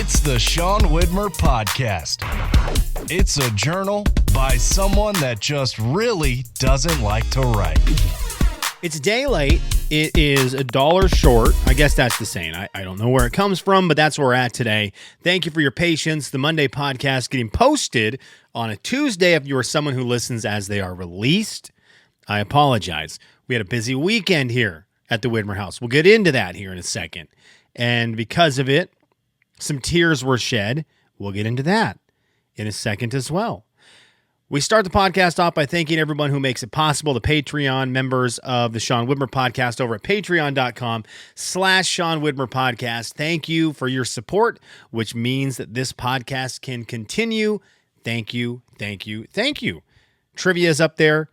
It's the Sean Widmer Podcast. It's a journal by someone that just really doesn't like to write. It's day late. It is $1 short. I guess that's the saying. I don't know where it comes from, but that's where we're at today. Thank you for your patience. The Monday podcast getting posted on a Tuesday if you are someone who listens as they are released. I apologize. We had a busy weekend here at the Widmer house. We'll get into that here in a second. And because of it, some tears were shed. We'll get into that in a second as well. We start the podcast off by thanking everyone who makes it possible, the Patreon members of the Sean Widmer Podcast over at patreon.com/Sean Widmer Podcast. Thank you for your support, which means that this podcast can continue. Thank you, thank you, thank you. Trivia is up there.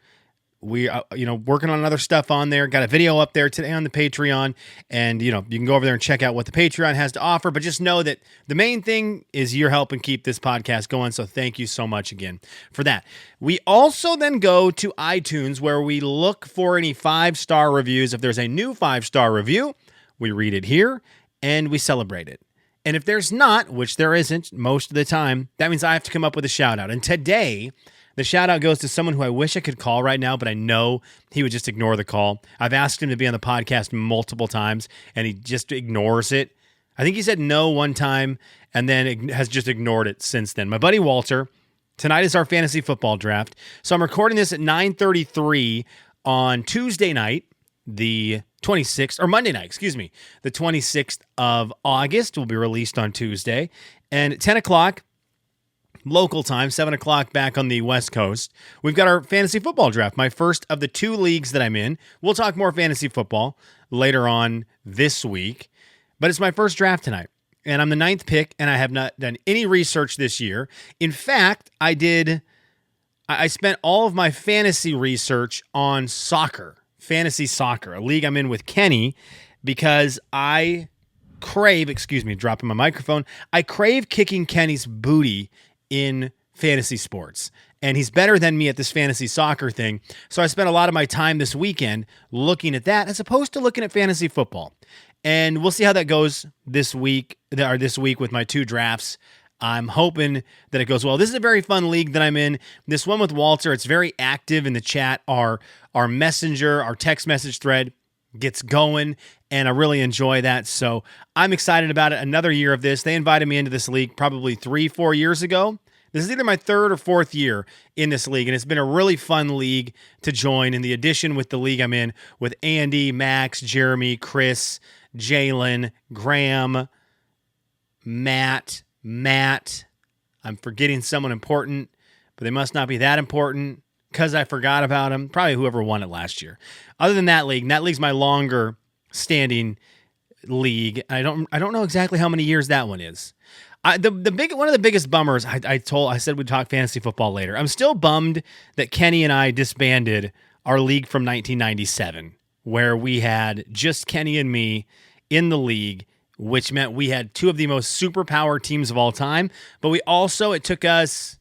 We are, working on other stuff on there. Got a video up there today on the Patreon. And, you can go over there and check out what the Patreon has to offer. But just know that the main thing is you're helping keep this podcast going. So thank you so much again for that. We also then go to iTunes where we look for any 5-star reviews. If there's a new 5-star review, we read it here and we celebrate it. And if there's not, which there isn't most of the time, that means I have to come up with a shout out. And today, the shout out goes to someone who I wish I could call right now, but I know he would just ignore the call. I've asked him to be on the podcast multiple times, and he just ignores it. I think he said no one time, and then has just ignored it since then. My buddy Walter, tonight is our fantasy football draft. So I'm recording this at 9:33 on Tuesday night, the 26th, or Monday night, the 26th of August will be released on Tuesday. And at 10 o'clock, local time, 7 o'clock back on the West Coast, we've got our fantasy football draft, my first of the 2 leagues that I'm in. We'll talk more fantasy football later on this week, but it's my first draft tonight, and I'm the 9th pick, and I have not done any research this year. In fact, I spent all of my fantasy research on fantasy soccer, a league I'm in with Kenny, because I crave, dropping my microphone, I crave kicking Kenny's booty in fantasy sports. And he's better than me at this fantasy soccer thing. So I spent a lot of my time this weekend looking at that as opposed to looking at fantasy football. And we'll see how that goes this week with my 2 drafts. I'm hoping that it goes well. This is a very fun league that I'm in. This one with Walter, it's very active in the chat. Our messenger, our text message thread gets going, and I really enjoy that. So I'm excited about it. Another year of this. They invited me into this league probably 3-4 years ago. This is either my 3rd or 4th year in this league, and it's been a really fun league to join. In the addition with the league I'm in with Andy, Max, Jeremy, Chris, Jalen, Graham, Matt. I'm forgetting someone important, but they must not be that important because I forgot about him. Probably whoever won it last year. Other than that league's my longer standing league. I don't know exactly how many years that one is. One of the biggest bummers, I said we'd talk fantasy football later. I'm still bummed that Kenny and I disbanded our league from 1997, where we had just Kenny and me in the league, which meant we had 2 of the most superpower teams of all time. But it took us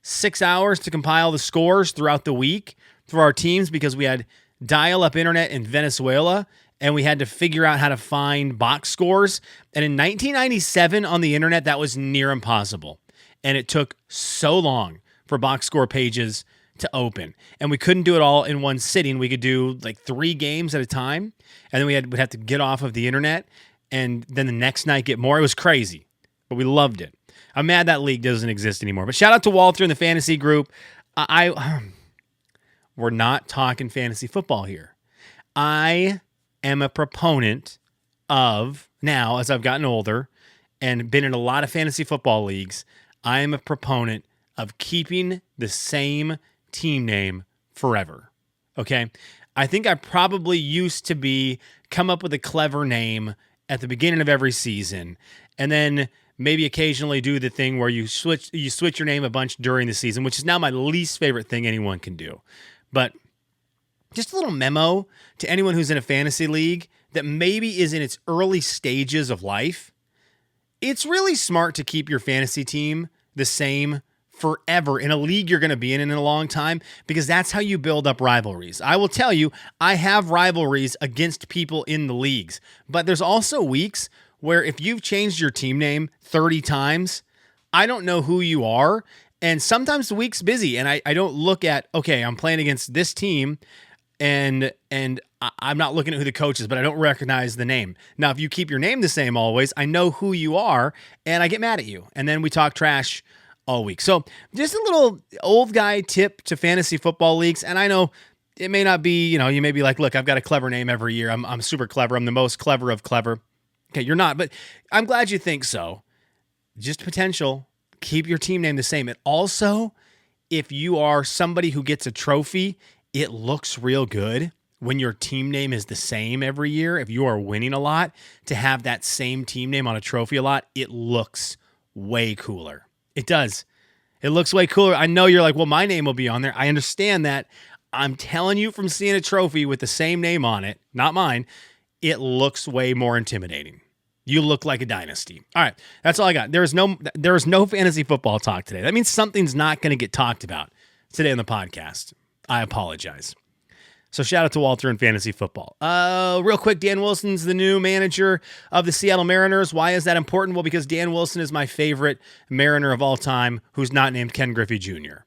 6 hours to compile the scores throughout the week for our teams because we had dial-up internet in Venezuela, and we had to figure out how to find box scores. And in 1997 on the internet, that was near impossible. And it took so long for box score pages to open. And we couldn't do it all in one sitting. We could do like 3 games at a time, and then we'd have to get off of the internet, and then the next night get more. It was crazy, but we loved it. I'm mad that league doesn't exist anymore. But shout out to Walter in the fantasy group. We're not talking fantasy football here. I am a proponent of, now as I've gotten older and been in a lot of fantasy football leagues, I am a proponent of keeping the same team name forever. Okay? I think I probably used to come up with a clever name at the beginning of every season, and then maybe occasionally do the thing where you switch your name a bunch during the season, which is now my least favorite thing anyone can do. But just a little memo to anyone who's in a fantasy league that maybe is in its early stages of life. It's really smart to keep your fantasy team the same forever in a league you're going to be in a long time, because that's how you build up rivalries. I will tell you, I have rivalries against people in the leagues, but there's also weeks where if you've changed your team name 30 times, I don't know who you are. And sometimes the week's busy and I don't look at, okay, I'm playing against this team and I'm not looking at who the coach is, but I don't recognize the name. Now, if you keep your name the same always, I know who you are and I get mad at you. And then we talk trash all week. So just a little old guy tip to fantasy football leagues. And I know it may not be, you may be like, look, I've got a clever name every year. I'm super clever. I'm the most clever of clever. Okay, you're not, but I'm glad you think so. Just potential. Keep your team name the same. And also, if you are somebody who gets a trophy, it looks real good when your team name is the same every year. If you are winning a lot, to have that same team name on a trophy a lot, it looks way cooler. It does. It looks way cooler. I know you're like, well, my name will be on there. I understand that. I'm telling you from seeing a trophy with the same name on it, not mine, it looks way more intimidating. You look like a dynasty. All right, that's all I got. There is no fantasy football talk today. That means something's not going to get talked about today on the podcast. I apologize. So shout out to Walter in fantasy football. Real quick, Dan Wilson's the new manager of the Seattle Mariners. Why is that important? Well, because Dan Wilson is my favorite Mariner of all time who's not named Ken Griffey Jr.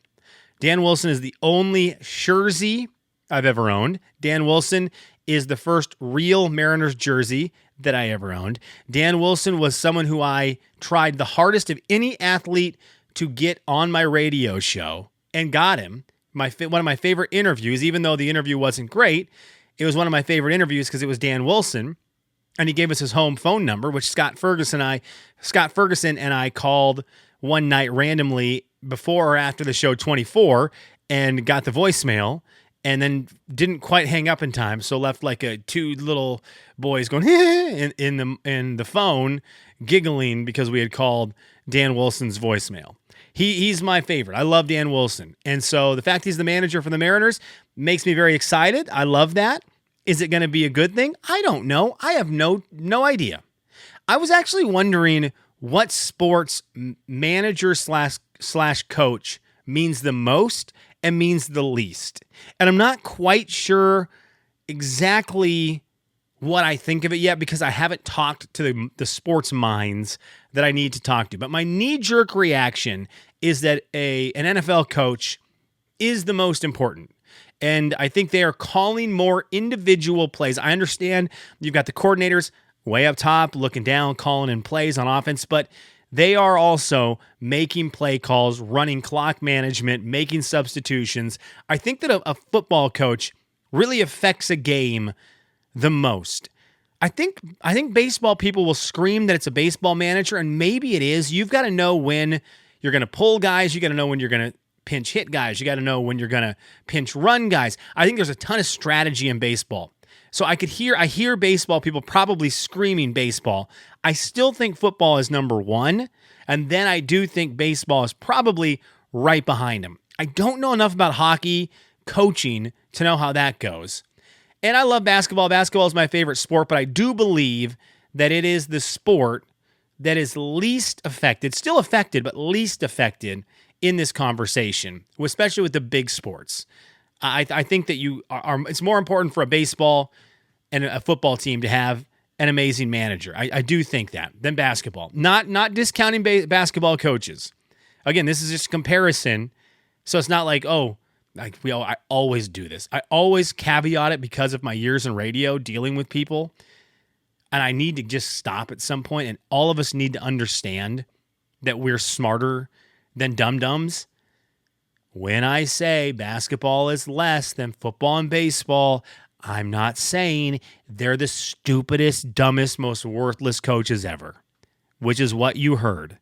Dan Wilson is the only jersey I've ever owned. Dan Wilson is the first real Mariners jersey that I ever owned. Dan Wilson was someone who I tried the hardest of any athlete to get on my radio show and got him. One of my favorite interviews, even though the interview wasn't great, it was one of my favorite interviews because it was Dan Wilson, and he gave us his home phone number, which Scott Ferguson and I called one night randomly before or after the show 24 and got the voicemail and then didn't quite hang up in time. So left like two little boys going in the phone giggling because we had called Dan Wilson's voicemail. He's my favorite. I love Dan Wilson. And so the fact he's the manager for the Mariners makes me very excited. I love that. Is it going to be a good thing? I don't know. I have no idea. I was actually wondering what sports manager slash coach means the most and means the least. And I'm not quite sure exactly what I think of it yet because I haven't talked to the sports minds that I need to talk to. But my knee-jerk reaction is that an NFL coach is the most important. And I think they are calling more individual plays. I understand you've got the coordinators way up top, looking down, calling in plays on offense, but they are also making play calls, running clock management, making substitutions. I think that a football coach really affects a game the most. I think baseball people will scream that it's a baseball manager, and maybe it is. You've got to know when you're going to pull guys. You got to know when you're going to pinch hit guys. You got to know when you're going to pinch run guys. I think there's a ton of strategy in baseball. So I hear baseball people probably screaming baseball. I still think football is number one, and then I do think baseball is probably right behind them. I don't know enough about hockey coaching to know how that goes. And I love basketball. Basketball is my favorite sport, but I do believe that it is the sport that is least affected, still affected, but least affected in this conversation, especially with the big sports. I think that it's more important for a baseball and a football team to have an amazing manager. I do think that than basketball. Not discounting basketball coaches. Again, this is just a comparison, so it's not like, I always do this. I always caveat it because of my years in radio dealing with people, and I need to just stop at some point, and all of us need to understand that we're smarter than dum-dums. When I say basketball is less than football and baseball, I'm not saying they're the stupidest, dumbest, most worthless coaches ever, which is what you heard.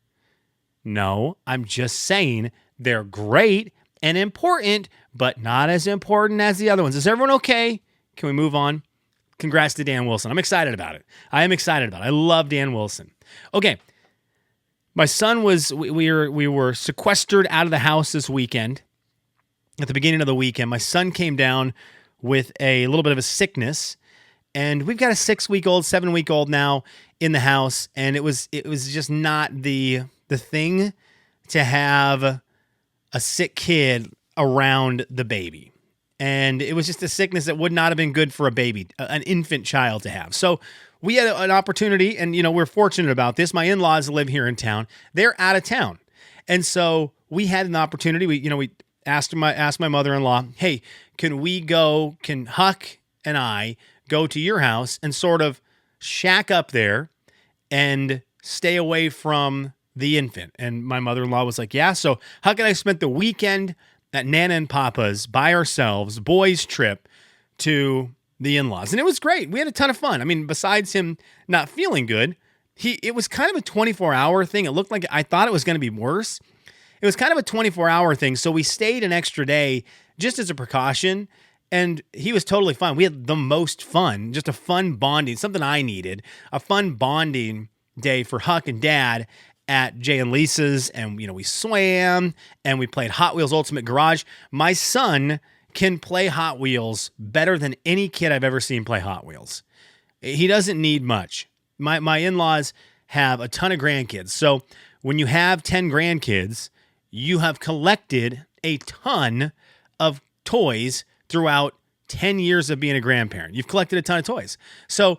No, I'm just saying they're great and important, but not as important as the other ones. Is everyone okay? Can we move on? Congrats to Dan Wilson. I'm excited about it. I am excited about it. I love Dan Wilson. Okay. My son we were sequestered out of the house this weekend. At the beginning of the weekend, my son came down with a little bit of a sickness, and we've got a 6-week-old, 7-week-old now in the house, and it was just not the thing to have a sick kid around the baby. And it was just a sickness that would not have been good for a baby, an infant child to have. So we had an opportunity, and we're fortunate about this. My in-laws live here in town. They're out of town. And so we had an opportunity. We asked my mother-in-law, hey, can Huck and I go to your house and sort of shack up there and stay away from the infant? And my mother-in-law was like, yeah. So Huck and I spent the weekend at Nana and Papa's by ourselves, boys trip to the in-laws. And it was great. We had a ton of fun. I mean, besides him not feeling good, it was kind of a 24-hour thing. It looked like, I thought it was going to be worse. It was kind of a 24-hour thing. So we stayed an extra day just as a precaution. And he was totally fine. We had the most fun, just a fun bonding, something I needed, a fun bonding day for Huck and Dad at Jay and Lisa's. And, we swam and we played Hot Wheels Ultimate Garage. My son can play Hot Wheels better than any kid I've ever seen play Hot Wheels. He doesn't need much. My in-laws have a ton of grandkids. So when you have 10 grandkids, you have collected a ton of toys throughout 10 years of being a grandparent. You've collected a ton of toys. So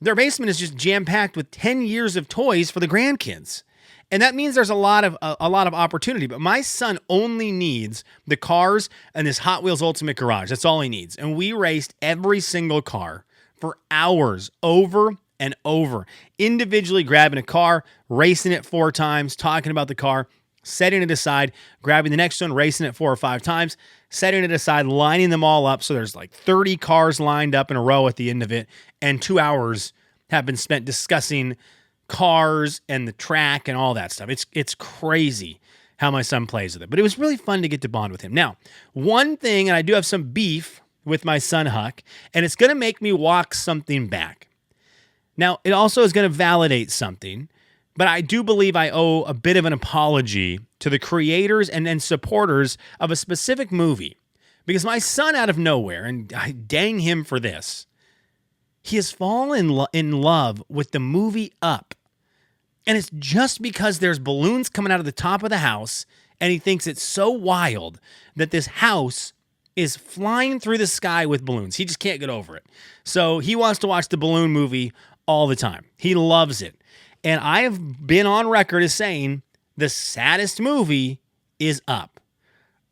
their basement is just jam-packed with 10 years of toys for the grandkids. And that means there's a lot of opportunity. But my son only needs the cars and this Hot Wheels Ultimate Garage. That's all he needs. And we raced every single car for hours over and over, individually grabbing a car, racing it 4 times, talking about the car, setting it aside, grabbing the next one, racing it 4 or 5 times, setting it aside, lining them all up. So there's like 30 cars lined up in a row at the end of it. And 2 hours have been spent discussing cars and the track and all that stuff. It's crazy how my son plays with it. But it was really fun to get to bond with him. Now, one thing, and I do have some beef with my son Huck, and it's going to make me walk something back. Now, it also is going to validate something, but I do believe I owe a bit of an apology to the creators and supporters of a specific movie. Because my son, out of nowhere, and I dang him for this, he has fallen in love with the movie Up. And it's just because there's balloons coming out of the top of the house, and he thinks it's so wild that this house is flying through the sky with balloons. He just can't get over it. So he wants to watch the balloon movie all the time. He loves it. And I have been on record as saying the saddest movie is Up.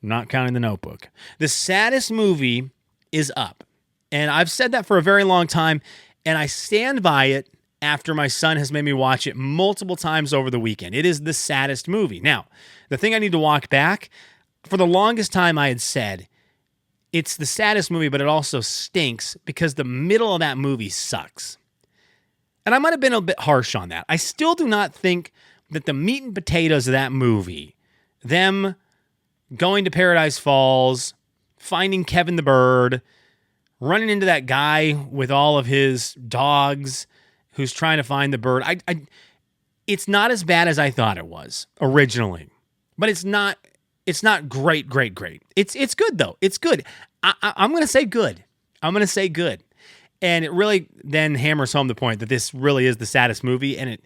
Not counting The Notebook. The saddest movie is Up. And I've said that for a very long time, and I stand by it after my son has made me watch it multiple times over the weekend. It is the saddest movie. Now, the thing I need to walk back, for the longest time I had said, it's the saddest movie, but it also stinks because the middle of that movie sucks. And I might have been a bit harsh on that. I still do not think that the meat and potatoes of that movie, them going to Paradise Falls, finding Kevin the bird, running into that guy with all of his dogs who's trying to find the bird, it's not as bad as I thought it was originally. But it's not great. It's good, though. It's good. I'm going to say good. And it really then hammers home the point that this really is the saddest movie, and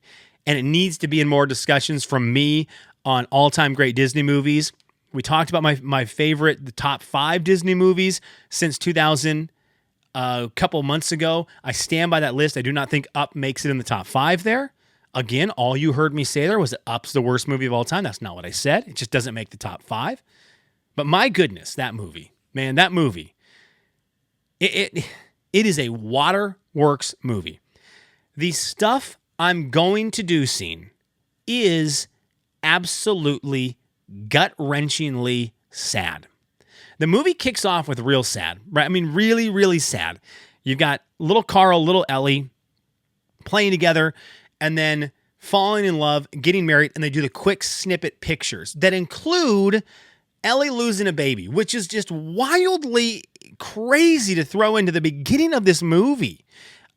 it needs to be in more discussions from me on all-time great Disney movies. We talked about my favorite, the top 5 Disney movies since 2000 a couple months ago. I stand by that list. I do not think Up makes it in the top 5 there. Again, all you heard me say there was that Up's the worst movie of all time. That's not what I said. It just doesn't make the top 5. But my goodness, that movie, man, that movie, it is a waterworks movie. The stuff I'm going to do scene is absolutely gut-wrenchingly sad. The movie kicks off with real sad, right? I mean, really, really sad. You've got little Carl, little Ellie playing together and then falling in love, getting married, and they do the quick snippet pictures that include Ellie losing a baby, which is just wildly crazy to throw into the beginning of this movie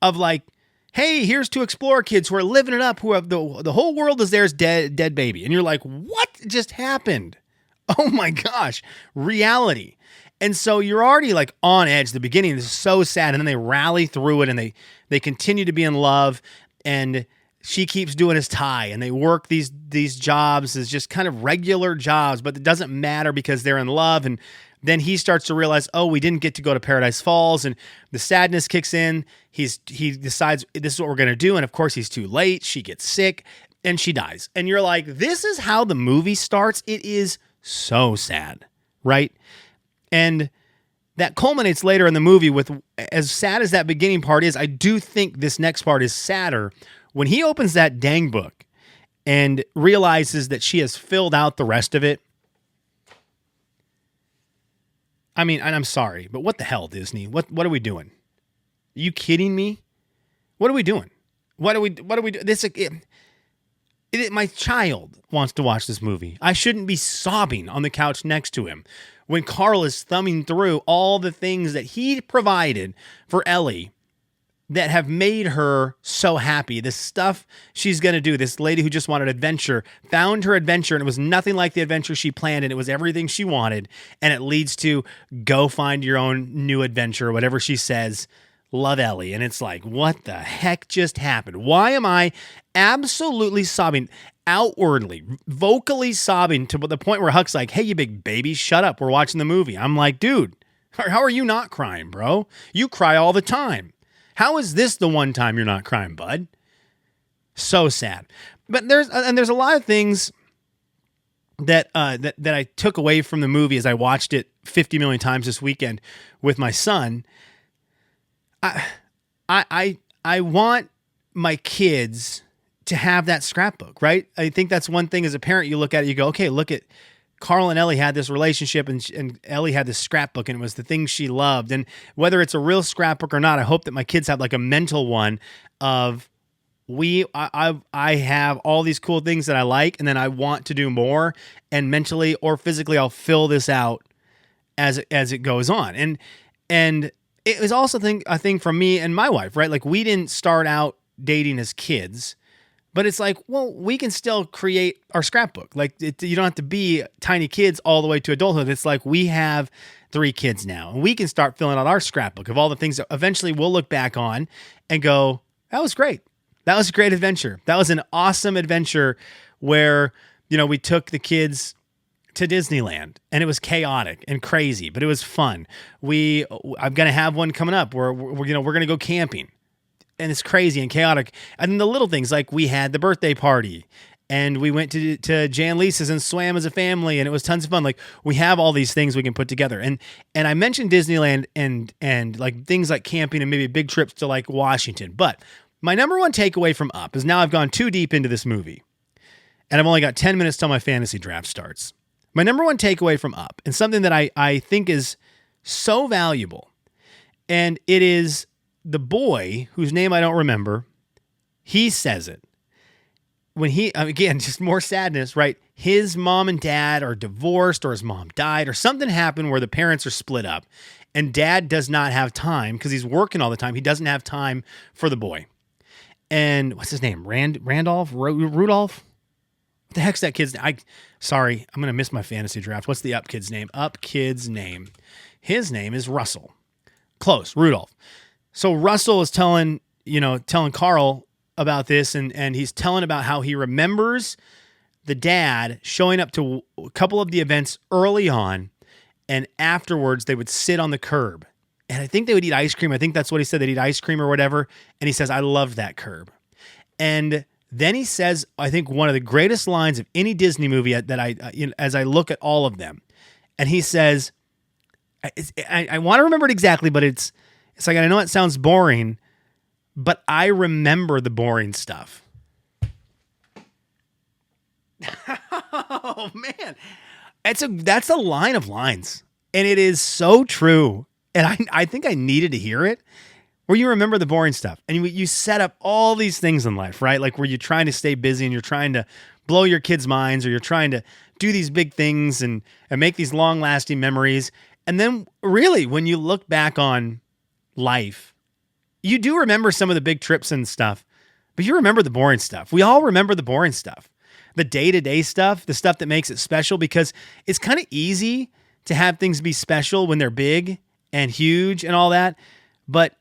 of like, hey, here's 2 Explorer kids who are living it up, who have the whole world is theirs, dead baby. And you're like, what just happened? Oh my gosh, reality. And so you're already like on edge. The beginning is so sad, and then they rally through it, and they continue to be in love, and she keeps doing his tie, and they work these jobs as just kind of regular jobs, but it doesn't matter because they're in love, and then he starts to realize, oh, we didn't get to go to Paradise Falls, and the sadness kicks in. He decides this is what we're going to do. And of course he's too late. She gets sick and she dies. And you're like, this is how the movie starts. It is so sad, right? And that culminates later in the movie with, as sad as that beginning part is, I do think this next part is sadder when he opens that dang book and realizes that she has filled out the rest of it. I mean, and I'm sorry, but what the hell, Disney? What are we doing? Are you kidding me? What are we doing? What do we do? My child wants to watch this movie. I shouldn't be sobbing on the couch next to him when Carl is thumbing through all the things that he provided for Ellie that have made her so happy. This stuff she's going to do, this lady who just wanted adventure, found her adventure, and it was nothing like the adventure she planned, and it was everything she wanted, and it leads to go find your own new adventure, whatever she says, love Ellie. And it's like, what the heck just happened? Why am I absolutely sobbing, outwardly, vocally sobbing to the point where Huck's like, hey, you big baby, shut up, we're watching the movie. I'm like, dude, how are you not crying, bro? You cry all the time. How is this the one time you're not crying, bud? So sad. But there's a lot of things that I took away from the movie as I watched it 50 million times this weekend with my son. I want my kids to have that scrapbook, right? I think that's one thing as a parent, you look at it, you go, okay, look at Carl and Ellie had this relationship, and Ellie had this scrapbook, and it was the things she loved. And whether it's a real scrapbook or not, I hope that my kids have like a mental one of I have all these cool things that I like, and then I want to do more, and mentally or physically I'll fill this out as it goes on. And it was also a thing from me and my wife, right? Like, we didn't start out dating as kids. But it's like, well, we can still create our scrapbook. Like, you don't have to be tiny kids all the way to adulthood. It's like, we have 3 kids now, and we can start filling out our scrapbook of all the things that eventually we'll look back on and go, that was great. That was a great adventure. That was an awesome adventure where, we took the kids to Disneyland, and it was chaotic and crazy, but it was fun. I'm going to have one coming up where we're going to go camping. And it's crazy and chaotic. And then the little things, like we had the birthday party, and we went to Jan Lisa's and swam as a family, and it was tons of fun. Like, we have all these things we can put together. And I mentioned Disneyland and like things like camping and maybe big trips to like Washington. But my number one takeaway from Up is, now I've gone too deep into this movie, and I've only got 10 minutes till my fantasy draft starts. My number one takeaway from Up, and something that I think is so valuable, and it is the boy, whose name I don't remember, he says it. When again, just more sadness, right? His mom and dad are divorced, or his mom died, or something happened where the parents are split up, and dad does not have time because he's working all the time. He doesn't have time for the boy. And what's his name? Rudolph? What the heck's that kid's name? Sorry, I'm going to miss my fantasy draft. What's the Up kid's name? Up kid's name. His name is Russell. Close, Rudolph. So Russell is telling Carl about this, and he's telling about how he remembers the dad showing up to a couple of the events early on, and afterwards they would sit on the curb. And I think they would eat ice cream. I think that's what he said. They'd eat ice cream or whatever. And he says, I loved that curb. And then he says, I think one of the greatest lines of any Disney movie that as I look at all of them. And he says, I want to remember it exactly, but it's like, I know it sounds boring, but I remember the boring stuff. Oh, man. That's a line of lines. And it is so true. And I think I needed to hear it, where you remember the boring stuff. And you set up all these things in life, right? Like, where you're trying to stay busy and you're trying to blow your kids' minds, or you're trying to do these big things and make these long-lasting memories. And then really, when you look back on life, you do remember some of the big trips and stuff, but you remember the boring stuff. We all remember the boring stuff, the day-to-day stuff, the stuff that makes it special, because it's kind of easy to have things be special when they're big and huge and all that. But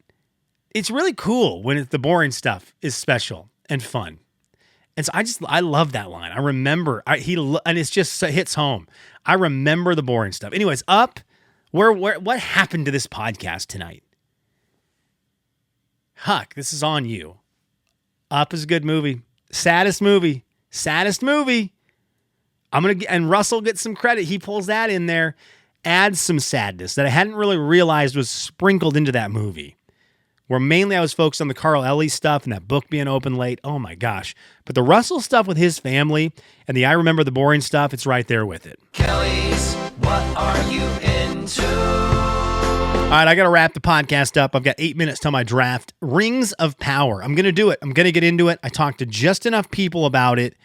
it's really cool when the boring stuff is special and fun. And so I love that line. I remember and it's just, it hits home. I remember the boring stuff. Anyways, Up, What happened to this podcast tonight? Huck, this is on you. Up is a good movie. Saddest movie. And Russell gets some credit. He pulls that in there, adds some sadness that I hadn't really realized was sprinkled into that movie. Where mainly I was focused on the Carl Ellie stuff and that book being open late. Oh my gosh. But the Russell stuff with his family and the I Remember the Boring stuff, it's right there with it. Kelly's, what are you into? All right, I got to wrap the podcast up. I've got 8 minutes till my draft. Rings of Power. I'm going to do it. I'm going to get into it. I talked to just enough people about it.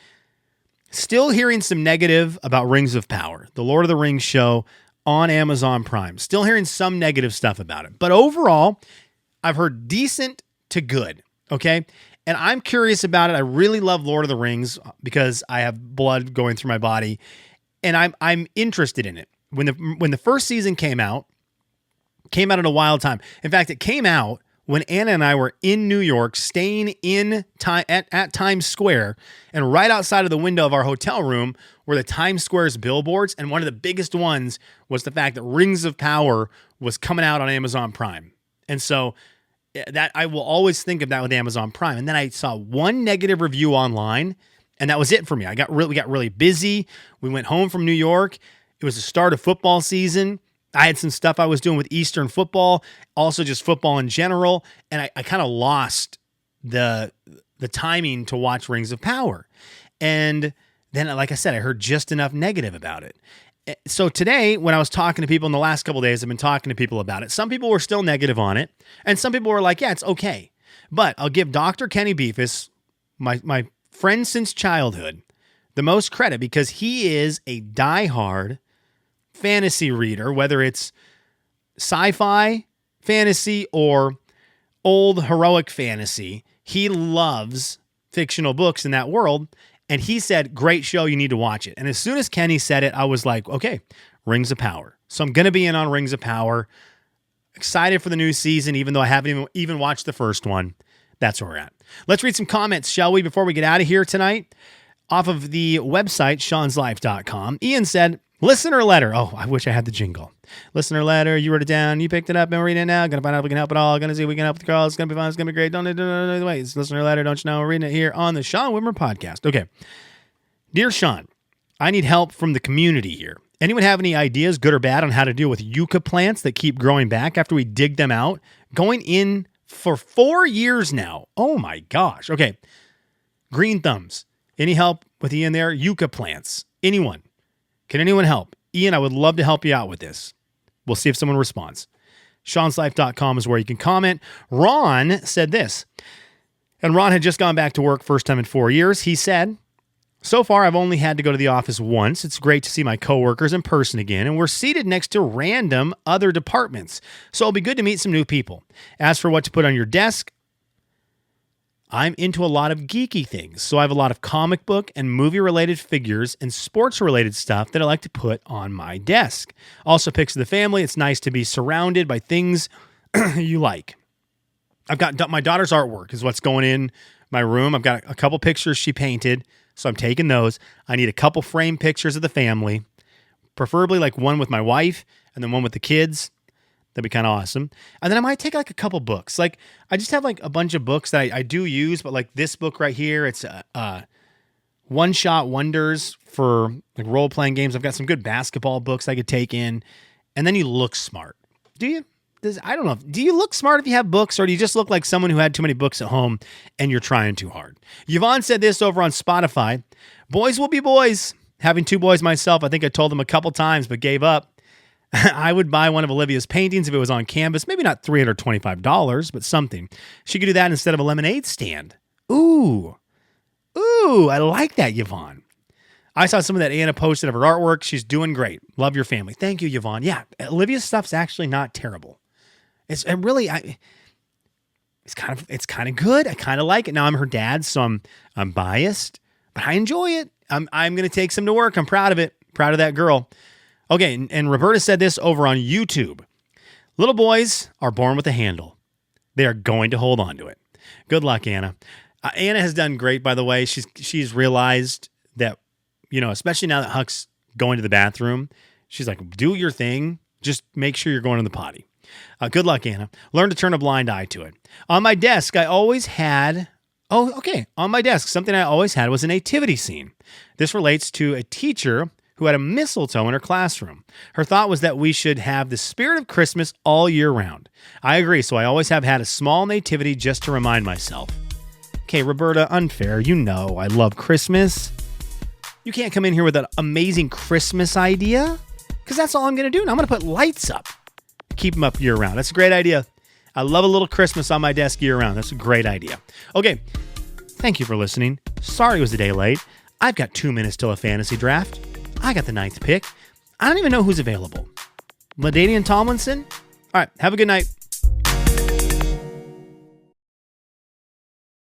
Still hearing some negative about Rings of Power, the Lord of the Rings show on Amazon Prime. Still hearing some negative stuff about it. But overall, I've heard decent to good, okay? And I'm curious about it. I really love Lord of the Rings because I have blood going through my body, and I'm interested in it. When the first season came out at a wild time. In fact, it came out when Anna and I were in New York, staying at Times Square, and right outside of the window of our hotel room were the Times Square's billboards, and one of the biggest ones was the fact that Rings of Power was coming out on Amazon Prime. And so that I will always think of that with Amazon Prime. And then I saw one negative review online, and that was it for me. We got really busy. We went home from New York. It was the start of football season. I had some stuff I was doing with Eastern football, also just football in general, and I kind of lost the timing to watch Rings of Power. And then, like I said, I heard just enough negative about it. So today, when I was talking to people in the last couple of days, I've been talking to people about it. Some people were still negative on it, and some people were like, yeah, it's okay. But I'll give Dr. Kenny Beefus, my friend since childhood, the most credit because he is a diehard fantasy reader, whether it's sci-fi fantasy or old heroic fantasy. He loves fictional books in that world. And he said, great show, you need to watch it. And as soon as Kenny said it, I was like, okay, Rings of Power. So I'm going to be in on Rings of Power. Excited for the new season, even though I haven't even watched the first one. That's where we're at. Let's read some comments, shall we, before we get out of here tonight? Off of the website, seanslife.com. Ian said, listener letter. Oh, I wish I had the jingle. Listener letter. You wrote it down. You picked it up and we're reading it now. Gonna find out if we can help at all. Gonna see if we can help the girl. It's gonna be fun. It's gonna be great. Don't wait. It's listener letter. Don't you know? We're reading it here on the Sean Wimmer podcast. Okay. Dear Sean, I need help from the community here. Anyone have any ideas, good or bad, on how to deal with yucca plants that keep growing back after we dig them out? Going in for 4 years now. Oh my gosh. Okay. Green thumbs. Any help with Ian there? Yucca plants. Anyone? Can anyone help? Ian, I would love to help you out with this. We'll see if someone responds. Sean'sLife.com is where you can comment. Ron said this, and Ron had just gone back to work first time in 4 years. He said, so far, I've only had to go to the office once. It's great to see my coworkers in person again, and we're seated next to random other departments. So it'll be good to meet some new people. As for what to put on your desk, I'm into a lot of geeky things, so I have a lot of comic book and movie-related figures and sports-related stuff that I like to put on my desk. Also, pics of the family. It's nice to be surrounded by things you like. I've got my daughter's artwork is what's going in my room. I've got a couple pictures she painted, so I'm taking those. I need a couple frame pictures of the family, preferably like one with my wife and then one with the kids. That'd be kind of awesome. And then I might take like a couple books. Like I just have like a bunch of books that I do use, but like this book right here, it's one-shot wonders for like role-playing games. I've got some good basketball books I could take in. And then you look smart. Do you? I don't know. Do you look smart if you have books, or do you just look like someone who had too many books at home and you're trying too hard? Yvonne said this over on Spotify. Boys will be boys. Having two boys myself, I think I told them a couple times, but gave up. I would buy one of Olivia's paintings if it was on canvas. Maybe not $325, but something. She could do that instead of a lemonade stand. Ooh, I like that, Yvonne. I saw some of that Anna posted of her artwork. She's doing great. Love your family. Thank you, Yvonne. Yeah, Olivia's stuff's actually not terrible. It's kind of good. I kind of like it. Now I'm her dad, so I'm biased, but I enjoy it. I'm going to take some to work. I'm proud of it. Proud of that girl. Okay, and Roberta said this over on YouTube. Little boys are born with a handle. They are going to hold on to it. Good luck, Anna. Anna has done great, by the way. She's realized that, especially now that Huck's going to the bathroom, she's like, do your thing. Just make sure you're going to the potty. Good luck, Anna. Learn to turn a blind eye to it. On my desk, I always had... Oh, okay. On my desk, something I always had was a nativity scene. This relates to a teacher who had a mistletoe in her classroom. Her thought was that we should have the spirit of Christmas all year round. I agree, so I always have had a small nativity just to remind myself. Okay, Roberta, unfair. You know I love Christmas. You can't come in here with an amazing Christmas idea, because that's all I'm going to do. And I'm going to put lights up. Keep them up year round. That's a great idea. I love a little Christmas on my desk year round. That's a great idea. Okay, thank you for listening. Sorry it was a day late. I've got 2 minutes till a fantasy draft. I got the 9th pick. I don't even know who's available. LaDainian Tomlinson? All right, have a good night.